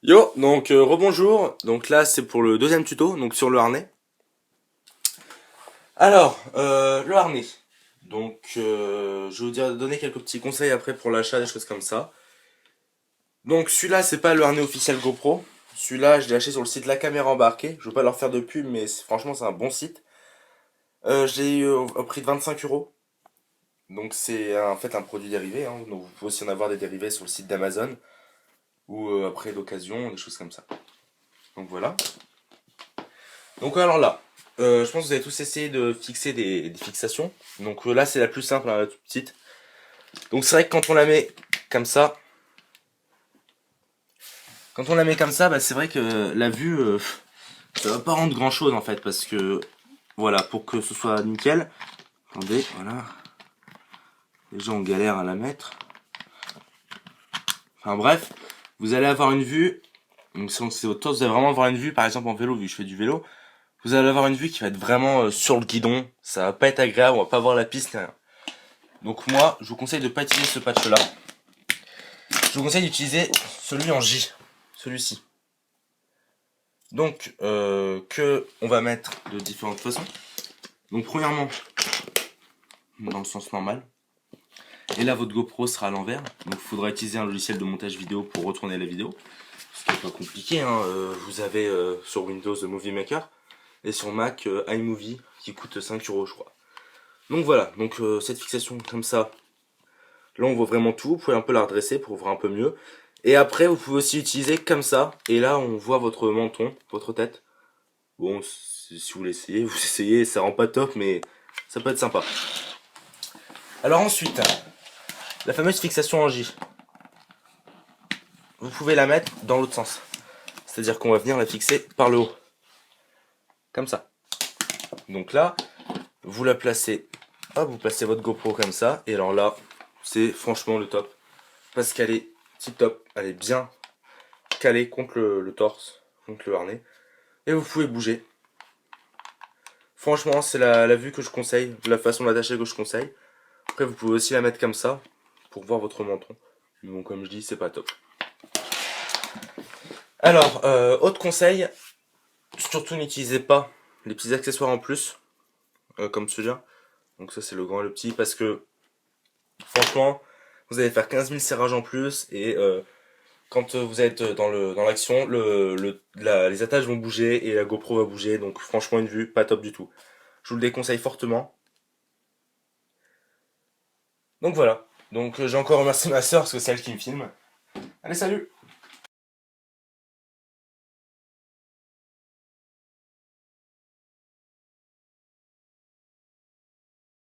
Yo, donc rebonjour. Donc là c'est pour le deuxième tuto, donc sur le harnais. Alors, le harnais. Donc je vais vous dire donner quelques petits conseils après pour l'achat, des choses comme ça. Donc celui-là c'est pas le harnais officiel GoPro. Celui-là je l'ai acheté sur le site La Caméra Embarquée. Je veux pas leur faire de pub mais franchement c'est un bon site. Je l'ai eu au prix de 25 euros. Donc c'est en fait un produit dérivé, hein. Donc vous pouvez aussi en avoir des dérivés sur le site d'Amazon. Ou après d'occasion, des choses comme ça. Donc voilà. Donc alors là, je pense que vous avez tous essayé de fixer des fixations. Donc là c'est la plus simple, hein, la toute petite. Donc c'est vrai que quand on la met comme ça, bah, c'est vrai que la vue, ça va pas rendre grand chose en fait, parce que voilà, pour que ce soit nickel. Attendez, voilà. Déjà on galère à la mettre. Enfin bref, vous allez avoir une vue. Donc si c'est au top, vous allez vraiment avoir une vue, par exemple en vélo, vu que je fais du vélo, vous allez avoir une vue qui va être vraiment sur le guidon. Ça va pas être agréable, on va pas voir la piste, ni rien. Donc moi, je vous conseille de ne pas utiliser ce patch là. Je vous conseille d'utiliser celui en J, celui-ci. Donc, que on va mettre de différentes façons. Donc premièrement, dans le sens normal. Et là, votre GoPro sera à l'envers. Donc il faudra utiliser un logiciel de montage vidéo pour retourner la vidéo. Ce qui n'est pas compliqué, hein. Vous avez sur Windows Movie Maker et sur Mac iMovie qui coûte 5 euros je crois. Donc voilà, donc cette fixation comme ça, là on voit vraiment tout, vous pouvez un peu la redresser pour voir un peu mieux. Et après vous pouvez aussi utiliser comme ça, et là on voit votre menton, votre tête. Bon, si vous l'essayez, vous essayez, ça rend pas top mais ça peut être sympa. Alors ensuite, la fameuse fixation en J. Vous pouvez la mettre dans l'autre sens. C'est-à-dire qu'on va venir la fixer par le haut. Comme ça. Donc là, vous la placez, hop, vous placez votre GoPro comme ça, et alors là, c'est franchement le top. Parce qu'elle est tip top, elle est bien calée contre le torse, contre le harnais. Et vous pouvez bouger. Franchement, c'est la vue que je conseille, la façon d'attacher que je conseille. Après, vous pouvez aussi la mettre comme ça, pour voir votre menton. Mais bon, comme je dis, c'est pas top. Alors, autre conseil, surtout n'utilisez pas les petits accessoires en plus, comme celui-là. Donc ça, c'est le grand et le petit, parce que, franchement, vous allez faire 15 000 serrages en plus, et quand vous êtes dans l'action, les attaches vont bouger et la GoPro va bouger, donc franchement une vue pas top du tout. Je vous le déconseille fortement. Donc voilà. Donc j'ai encore remercié ma soeur parce que c'est elle qui me filme. Allez, salut!